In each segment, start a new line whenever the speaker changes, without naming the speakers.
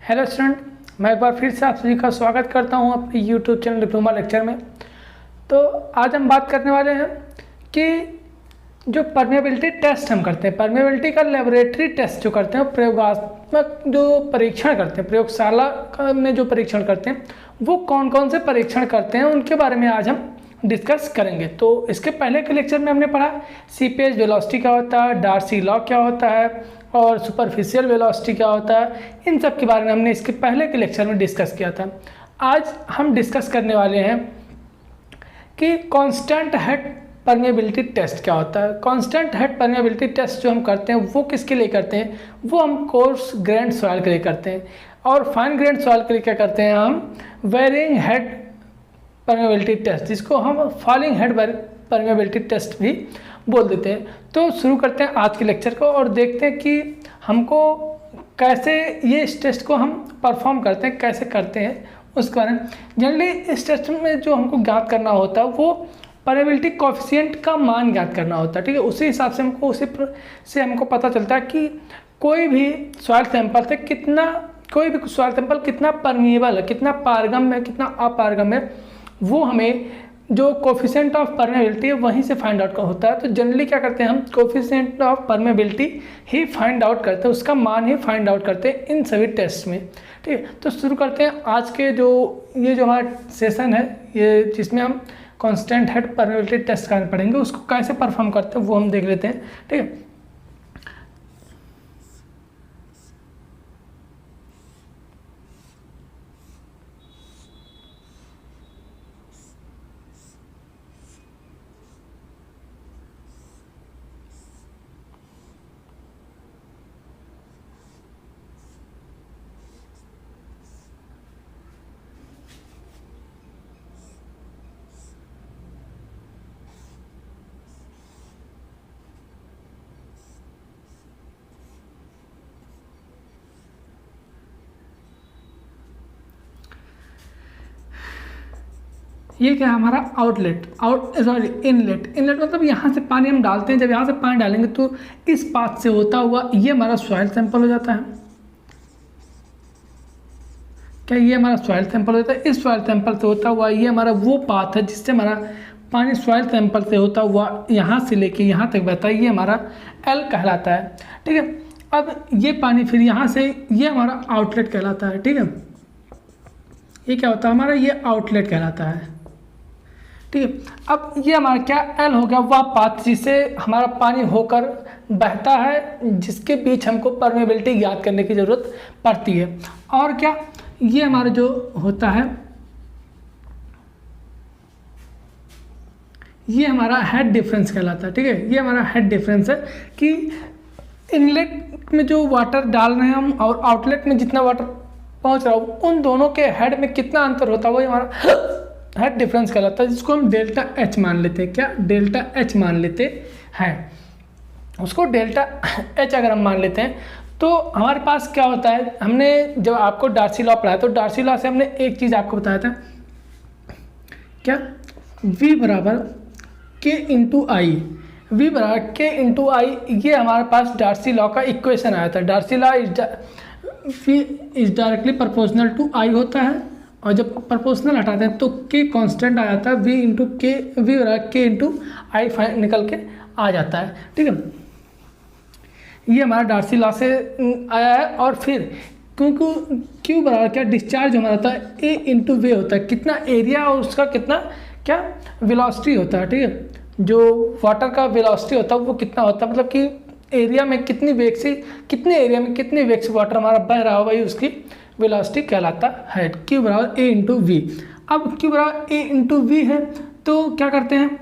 Hello student, मैं एक बार फिर से आप सभी का स्वागत करता हूं अपने यूट्यूब चैनल डिप्लोमा लेक्चर में। तो आज हम बात करने वाले हैं कि जो परमेबिलिटी टेस्ट हम करते हैं, परमेबिलिटी का लेबोरेटरी टेस्ट जो करते हैं, प्रयोगात्मक जो परीक्षण करते हैं, प्रयोगशाला में जो परीक्षण करते हैं, वो कौन कौन से परीक्षण करते हैं उनके बारे में आज हम डिस्कस करेंगे। तो इसके पहले के लेक्चर में हमने पढ़ा सीपेज वेलोसिटी क्या होता है, डार्सी लॉ क्या होता है और सुपरफिशियल वेलोसिटी क्या होता है। इन सब के बारे में हमने इसके पहले के लेक्चर में डिस्कस किया था। आज हम डिस्कस करने वाले हैं कि कांस्टेंट हेड परमेबिलिटी टेस्ट क्या होता है। कांस्टेंट हेड परमेबिलिटी टेस्ट जो हम करते हैं वो किसके लिए करते हैं, वो हम कोर्स ग्रेन सॉइल के लिए करते हैं। और फाइन ग्रेन सॉइल के लिए क्या करते हैं, हम वेरिंग हेड परमेबिलिटी टेस्ट, जिसको हम फॉलिंग हेड परमेबिलिटी टेस्ट भी बोल देते हैं। तो शुरू करते हैं आज के लेक्चर को और देखते हैं कि हमको कैसे ये इस टेस्ट को हम परफॉर्म करते हैं, कैसे करते हैं उसके बारे में। जनरली इस टेस्ट में जो हमको ज्ञात करना होता है वो परमेबिलिटी कोएफिशिएंट का मान ज्ञात करना होता है, ठीक है। उसी हिसाब से हमको पता चलता है कि कोई भी सॉइल सैंपल से कितना परमिएबल है, कितना पारगम्य है, कितना अपारगम्य है, वो हमें जो कोफिशिएंट ऑफ परमेबिलिटी है वहीं से फाइंड आउट का होता है। तो जनरली क्या करते हैं, हम coefficient of permeability he find out करते हैं, उसका मान ही फाइंड आउट करते हैं इन सभी टेस्ट में, ठीक है। तो शुरू करते हैं आज के जो हमारा सेशन है, ये जिसमें हम कांस्टेंट हेड परमेबिलिटी टेस्ट करना पड़ेंगे, उसको कैसे परफॉर्म करते हैं वो हम देख लेते हैं, ठीक है। ये क्या है हमारा इनलेट मतलब यहाँ से पानी हम डालते हैं। जब यहाँ से पानी डालेंगे तो इस पाथ से होता हुआ ये हमारा सॉइल सैंपल हो जाता है। क्या ये हमारा सॉइल सैंपल होता है? इस सॉइल सैंपल से होता हुआ ये हमारा वो पाथ है जिससे हमारा पानी सॉइल सैंपल से होता हुआ यहाँ से लेके यहाँ तक बहता है, ये हमारा एल कहलाता है, ठीक है। अब ये पानी फिर यहाँ से ये हमारा आउटलेट कहलाता है, ठीक है। ये क्या होता है हमारा, ये आउटलेट कहलाता है, ठीक है। अब ये हमारा क्या एल हो गया, वह पाथ जिससे हमारा पानी होकर बहता है, जिसके बीच हमको परमेबिलिटी ज्ञात करने की ज़रूरत पड़ती है। और क्या ये हमारा जो होता है, ये हमारा हेड डिफरेंस कहलाता है, ठीक है। ये हमारा हेड डिफरेंस है कि इनलेट में जो वाटर डाल रहे हैं हम और आउटलेट में जितना वाटर पहुंच रहा हो, उन दोनों के हेड में कितना अंतर होता है वो हमारा हेड डिफरेंस कहलाता है, जिसको हम डेल्टा एच मान लेते हैं। क्या डेल्टा एच मान लेते हैं, उसको डेल्टा एच अगर हम मान लेते हैं तो हमारे पास क्या होता है, हमने जब आपको डार्सी लॉ पढ़ाया तो डार्सी लॉ से हमने एक चीज़ आपको बताया था, क्या V बराबर K इंटू आई, V बराबर K इंटू आई, ये हमारे पास डार्सी लॉ का इक्वेशन आया था। Darcy law is directly proportional to I होता है, और जब प्रोपोर्शनल हटाते हैं तो K कांस्टेंट आ जाता है, V बराबर K इंटू आई निकल के आ जाता है, ठीक है। ये हमारा डार्सी लॉ से आया है। और फिर क्योंकि Q बराबर क्या डिस्चार्ज हमारा होता है A इंटू वे होता है, कितना एरिया और उसका कितना क्या वेलोसिटी होता है, ठीक है। जो वाटर का वेलोसिटी होता है वो कितना होता है, मतलब कि एरिया में कितने वेग से वाटर हमारा बह रहा हो, भाई उसकी वेलोसिटी कहलाता है। Q बराबर A इंटू वी। अब Q बराबर A इंटू वी है तो क्या करते हैं,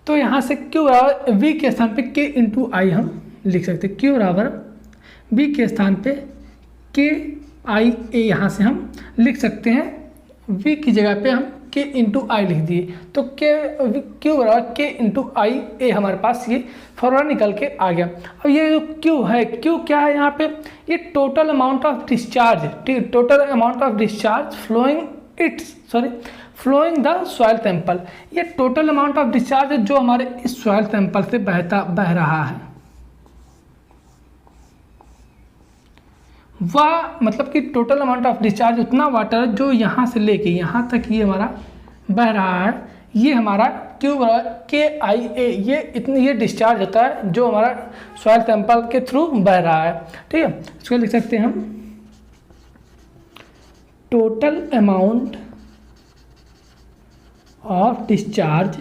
तो यहाँ से Q बराबर V के स्थान पे K इंटू आई हम लिख सकते हैं। Q बराबर V के स्थान पे K आई A यहाँ से हम लिख सकते हैं, V की जगह पे हम K इंटू आई लिख दिए तो Q बराबर K इंटू आई A हमारे पास ये फॉर्मूला निकल के आ गया। अब ये जो Q है, Q क्या है यहाँ पे, ये टोटल अमाउंट ऑफ डिस्चार्ज, ठीक है, total amount of discharge flowing the soil sample. ये टोटल अमाउंट ऑफ डिस्चार्ज जो हमारे इस सॉइल सैंपल से बह रहा है वह मतलब कि टोटल अमाउंट ऑफ डिस्चार्ज उतना वाटर जो यहाँ से लेके यहाँ तक ये हमारा बह रहा है, ये हमारा क्यू KIA, ये डिस्चार्ज होता है जो हमारा सॉइल सैंपल के थ्रू बह रहा है। ठीक है, इसको लिख सकते हैं हम total amount of discharge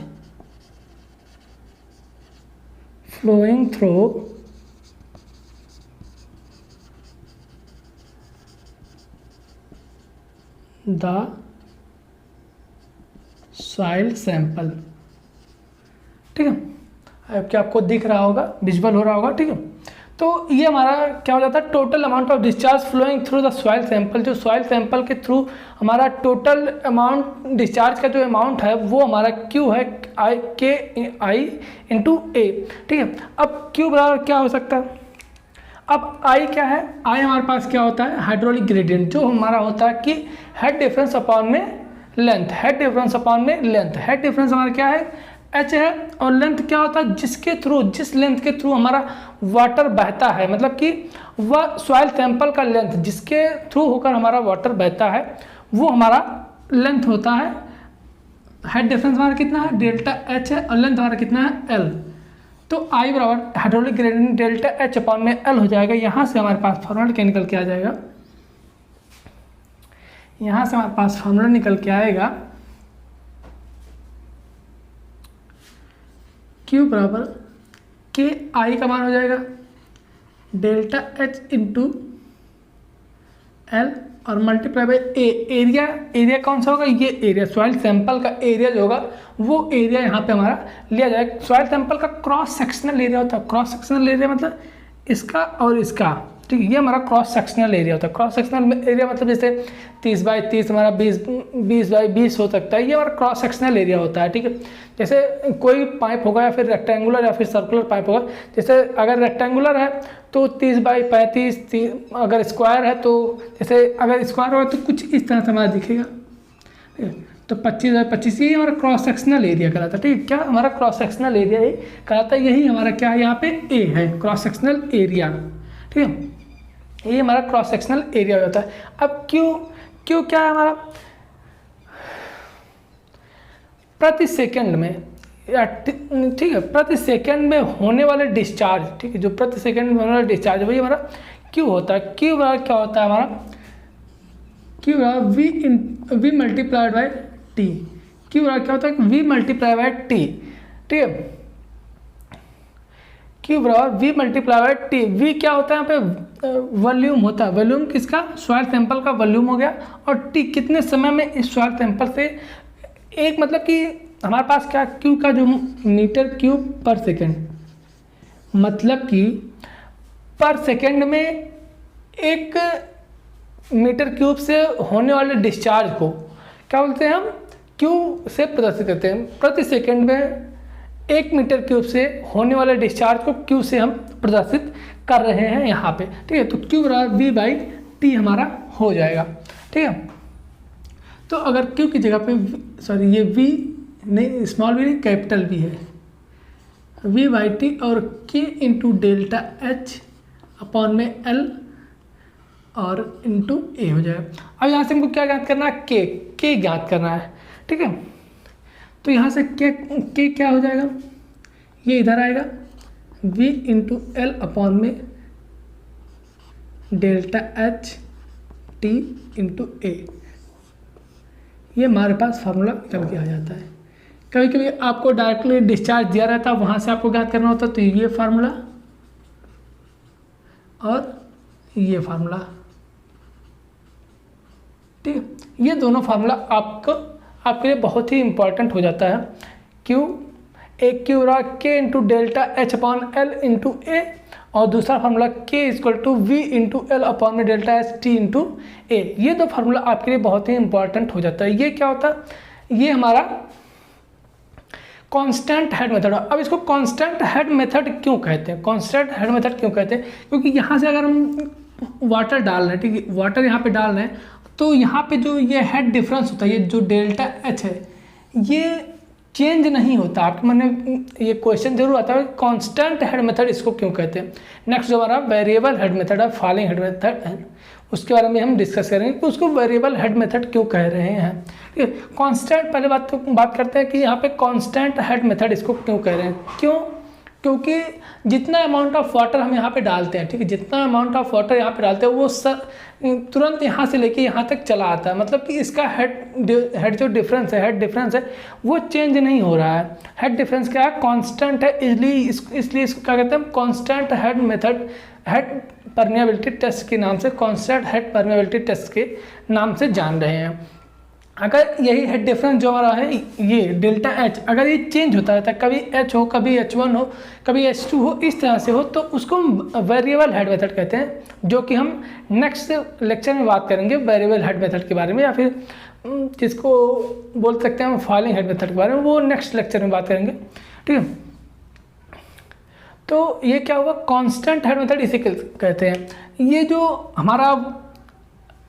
flowing through the soil sample। ठीक है, अब क्या आपको दिख रहा होगा, विजुअल हो रहा होगा। ठीक है, तो ये हमारा क्या हो जाता है, total amount of discharge flowing through the soil sample. जो सॉइल सैंपल के थ्रू हमारा टोटल अमाउंट डिस्चार्ज का जो अमाउंट है वो हमारा क्यू है KI इंटू A। ठीक है, अब क्यू बराबर क्या हो सकता है, अब आई क्या है, आई हमारे पास क्या होता है, हाइड्रोलिक ग्रेडियंट, जो हमारा होता है कि हेड डिफरेंस अपॉन में लेंथ, हेड डिफरेंस अपॉन में लेंथ। हेड डिफरेंस हमारा क्या है, h है, और लेंथ क्या होता है, जिसके थ्रू, जिस लेंथ के थ्रू हमारा वाटर बहता है, मतलब कि वह सॉइल सैंपल का लेंथ जिसके थ्रू होकर हमारा वाटर बहता है वो हमारा लेंथ होता है। हेड डिफरेंस हमारा कितना है, डेल्टा H है, और लेंथ हमारा कितना है, L। तो I बराबर hydraulic gradient delta H upon में L हो जाएगा। यहाँ से हमारे पास फॉर्मूला क्या निकल के आ जाएगा, यहाँ से हमारे पास फॉर्मूला निकल के आएगा Q बराबर KI का मान हो जाएगा डेल्टा H इंटू L और multiply by A। Area, area कौन सा होगा, ये एरिया सॉइल सैंपल का एरिया जो होगा वो एरिया यहाँ पे हमारा लिया जाएगा। सॉइल सैंपल का क्रॉस सेक्शनल एरिया होता है, क्रॉस सेक्शनल एरिया मतलब इसका और इसका। ठीक है, ये हमारा क्रॉस सेक्शनल एरिया होता है। क्रॉस सेक्शनल एरिया मतलब जैसे 30 बाई 30 हमारा 20 बाई 20 हो सकता है, ये हमारा क्रॉस सेक्शनल एरिया होता है। ठीक है, जैसे कोई पाइप होगा या फिर रेक्टेंगुलर या फिर सर्कुलर पाइप होगा, जैसे अगर रेक्टेंगुलर है तो 30 बाई 35, अगर स्क्वायर है तो जैसे अगर स्क्वायर होगा तो कुछ इस तरह से हमारा दिखेगा। ठीक है, तो 25 बाई 25 ये हमारा क्रॉस सेक्शनल एरिया कहलाता है। ठीक है, क्या हमारा क्रॉस सेक्शनल एरिया ही कहलाता है, यही हमारा क्या है यहाँ पे A है, क्रॉस सेक्शनल एरिया। ठीक है, ये हमारा क्रॉस सेक्शनल एरिया हो जाता है। अब क्यू क्या है हमारा, प्रति सेकंड में, ठीक है, प्रति सेकंड में होने वाले डिस्चार्ज। ठीक है, जो प्रति सेकंड में होने वाला डिस्चार्ज वही हमारा क्यू होता है। क्यू बराबर क्या होता है हमारा, क्यू बराबर V multiplied by T. Q बराबर क्या होता है, वी मल्टीप्लाई बाई टी। ठीक है, क्यू बराबर V multiply by T. V क्या होता है यहाँ पे, वॉल्यूम होता है। वॉल्यूम किसका, सॉइल सैंपल का वॉल्यूम हो गया, और टी कितने समय में इस सॉइल सैंपल से एक, मतलब कि हमारे पास क्या, क्यू का जो मीटर क्यूब पर सेकेंड, मतलब कि पर सेकेंड में एक मीटर क्यूब से होने वाले डिस्चार्ज को क्या बोलते हैं हम, क्यू से प्रदर्शित करते हैं। प्रति सेकेंड में 1 मीटर क्यूब से होने वाले डिस्चार्ज को क्यू से हम प्रदर्शित कर रहे हैं यहाँ पे। ठीक है, तो क्यू बराबर वी बाई टी हमारा हो जाएगा। ठीक है, तो अगर क्यू की जगह पे, सॉरी ये वी नहीं, स्मॉल वी नहीं, कैपिटल वी है, वी बाई टी और के इंटू डेल्टा H अपॉन में L और इंटू ए हो जाएगा। अब यहाँ से हमको क्या ज्ञात करना है, के ज्ञात करना है। ठीक है, तो यहाँ से के क्या हो जाएगा, ये इधर आएगा v इंटू एल अपॉन में delta H T into A. ये हमारे पास फार्मूला निकल के आ जाता है। कभी कभी आपको डायरेक्टली डिस्चार्ज दिया रहता है, वहाँ से आपको ज्ञात करना होता है, तो ये फार्मूला और ये फार्मूला। ठीक है, ये दोनों फार्मूला आपके लिए बहुत ही इंपॉर्टेंट हो जाता है। एक क्यू रहा K into delta H upon L into A, और दूसरा formula K equal to V into L upon में delta H T into A. ये दो फार्मूला आपके लिए बहुत ही इंपॉर्टेंट हो जाता है। ये क्या होता है, ये हमारा कांस्टेंट हेड मेथड। अब इसको कांस्टेंट हेड मेथड क्यों कहते हैं, कांस्टेंट हेड मेथड क्यों कहते हैं, क्योंकि यहाँ से अगर हम वाटर डाल रहे हैं, ठीक है, वाटर यहाँ पे डाल रहे हैं, तो यहाँ पे जो ये हेड डिफरेंस होता है, ये जो डेल्टा H है, ये चेंज नहीं होता। आपके मन में ये क्वेश्चन जरूर आता है कांस्टेंट हेड मेथड इसको क्यों कहते हैं। नेक्स्ट जो हमारा वेरिएबल हेड मेथड है, फॉलिंग हेड मेथड है, उसके बारे में हम डिस्कस करेंगे कि उसको वेरिएबल हेड मेथड क्यों कह रहे हैं। ठीक है, कांस्टेंट पहले बात करते हैं कि यहाँ पे कांस्टेंट हेड मेथड इसको क्यों कह रहे हैं। क्यों? क्योंकि जितना अमाउंट ऑफ वाटर हम यहाँ पे डालते हैं, ठीक है, जितना अमाउंट ऑफ वाटर यहाँ पे डालते हैं वो तुरंत यहाँ से लेके यहाँ तक चला आता है। मतलब कि इसका हेड जो डिफरेंस है वो चेंज नहीं हो रहा है। हेड डिफरेंस क्या है? कांस्टेंट है, इसलिए इसको क्या कहते हैं? Constant head method, head permeability test के नाम से, कांस्टेंट हेड परमेबिलिटी टेस्ट के नाम से जान रहे हैं। अगर यही हेड डिफरेंस जो हमारा है ये डेल्टा एच, अगर ये चेंज होता रहता है, कभी एच हो, कभी H1 हो, कभी H2 हो, इस तरह से हो, तो उसको हम वेरिएबल हेड मेथड कहते हैं, जो कि हम नेक्स्ट लेक्चर में बात करेंगे वेरिएबल हेड मेथड के बारे में, या फिर जिसको बोल सकते हैं हम फॉलिंग हेड मेथड के बारे में, वो नेक्स्ट लेक्चर में बात करेंगे। ठीक है, तो ये क्या हुआ? कांस्टेंट हेड मेथड इसे कहते हैं। ये जो हमारा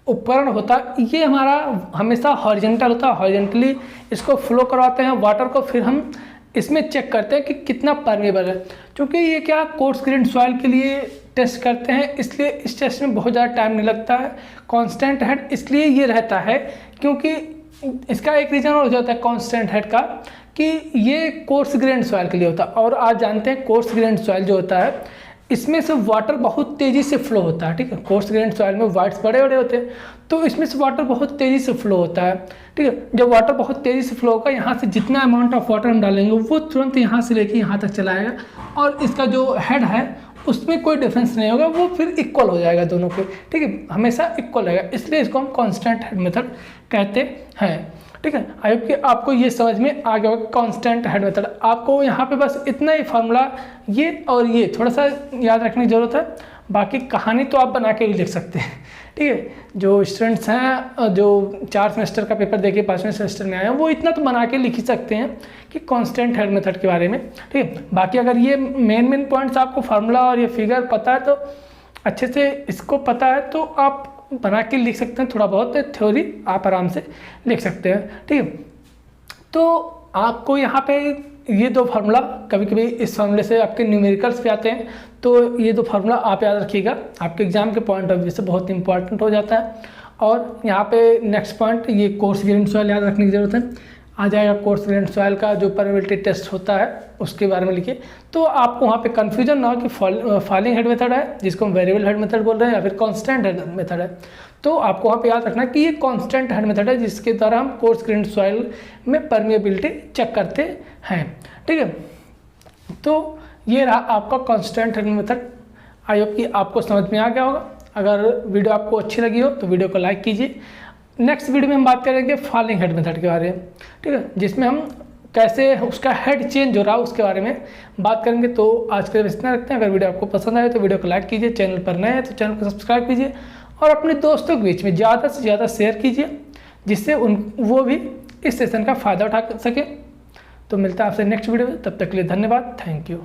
उपकरण होता है ये हमारा हमेशा हॉरिजॉन्टल होता है, हॉरिजॉन्टली इसको फ्लो करवाते हैं वाटर को, फिर हम इसमें चेक करते हैं कि कितना परमेबल है। क्योंकि ये क्या कोर्स ग्रेन सॉइल के लिए टेस्ट करते हैं, इसलिए इस टेस्ट में बहुत ज़्यादा टाइम नहीं लगता है। कांस्टेंट हेड इसलिए ये रहता है क्योंकि इसका एक रीज़न और हो जाता है कांस्टेंट हेड का, कि ये कोर्स ग्रेन सॉइल के लिए होता है। और आज जानते हैं कोर्स ग्रेन सॉइल जो होता है इसमें से वाटर बहुत तेज़ी से फ्लो होता है। ठीक है, कोर्स ग्रेन सॉइल में वाइट्स बड़े बड़े होते हैं, तो इसमें से वाटर बहुत तेज़ी से फ्लो होता है। ठीक है, जब वाटर बहुत तेज़ी से फ्लो होगा, यहाँ से जितना अमाउंट ऑफ वाटर हम डालेंगे वो तुरंत यहाँ से लेके यहाँ तक चला आएगा, और इसका जो हेड है उसमें कोई डिफरेंस नहीं होगा, वो फिर इक्वल हो जाएगा दोनों के। ठीक है, हमेशा इक्वल रहेगा, इसलिए इसको हम कांस्टेंट हेड मेथड कहते हैं। ठीक है, आई होप कि आपको ये समझ में आ गया होगा कांस्टेंट हेड मेथड। आपको यहाँ पे बस इतना ही फार्मूला ये और ये थोड़ा सा याद रखने की ज़रूरत है, बाकी कहानी तो आप बना के भी लिख सकते हैं। ठीक है, जो स्टूडेंट्स हैं जो 4 सेमेस्टर का पेपर देके 5वें सेमेस्टर में आए हैं, वो इतना तो बना के लिख ही सकते हैं कि कांस्टेंट हेड मेथड के बारे में। ठीक है, बाकी अगर ये मेन पॉइंट्स आपको फार्मूला और ये फिगर पता है, तो अच्छे से इसको पता है, तो आप बना के लिख सकते हैं। थोड़ा बहुत थ्योरी आप आराम से लिख सकते हैं। ठीक है, तो आपको यहाँ पे ये 2 फार्मूला, कभी कभी इस फार्मूले से आपके न्यूमेरिकल्स भी आते हैं, तो ये 2 फार्मूला आप याद रखिएगा, आपके एग्जाम के पॉइंट ऑफ व्यू से बहुत इंपॉर्टेंट हो जाता है। और यहाँ पे नेक्स्ट पॉइंट, ये कोर्स ग्रेन सॉइल याद रखने की ज़रूरत है, आ जाएगा कोर्स ग्रेन सॉइल का जो परमेबिलिटी टेस्ट होता है उसके बारे में लिखिए, तो आपको वहाँ पे कन्फ्यूजन ना हो कि फॉलिंग हेड मेथड है जिसको हम वेरिएबल हेड मेथड बोल रहे हैं, या फिर कांस्टेंट हेड मेथड है। तो आपको वहाँ पे याद रखना कि ये कांस्टेंट हेड मेथड है, जिसके द्वारा हम कोर्स ग्रेन सॉइल में परमेबिलिटी चेक करते हैं। ठीक है, तो ये रहा आपका constant head method. I hope कि आपको समझ में आ गया होगा। अगर वीडियो आपको अच्छी लगी हो तो वीडियो को लाइक कीजिए। नेक्स्ट वीडियो में हम बात करेंगे फॉलिंग हेड मेथड के बारे में। ठीक है, जिसमें हम कैसे उसका हेड चेंज हो रहा है उसके बारे में बात करेंगे। तो आज के लिए इतना रखते हैं। अगर वीडियो आपको पसंद आए तो वीडियो को लाइक कीजिए, चैनल पर नए हैं तो चैनल को सब्सक्राइब कीजिए, और अपने दोस्तों के बीच में ज़्यादा से ज़्यादा शेयर कीजिए, जिससे वो भी इस सेशन का फ़ायदा उठा सके। तो मिलता है आपसे नेक्स्ट वीडियो में, तब तक के लिए धन्यवाद, थैंक यू।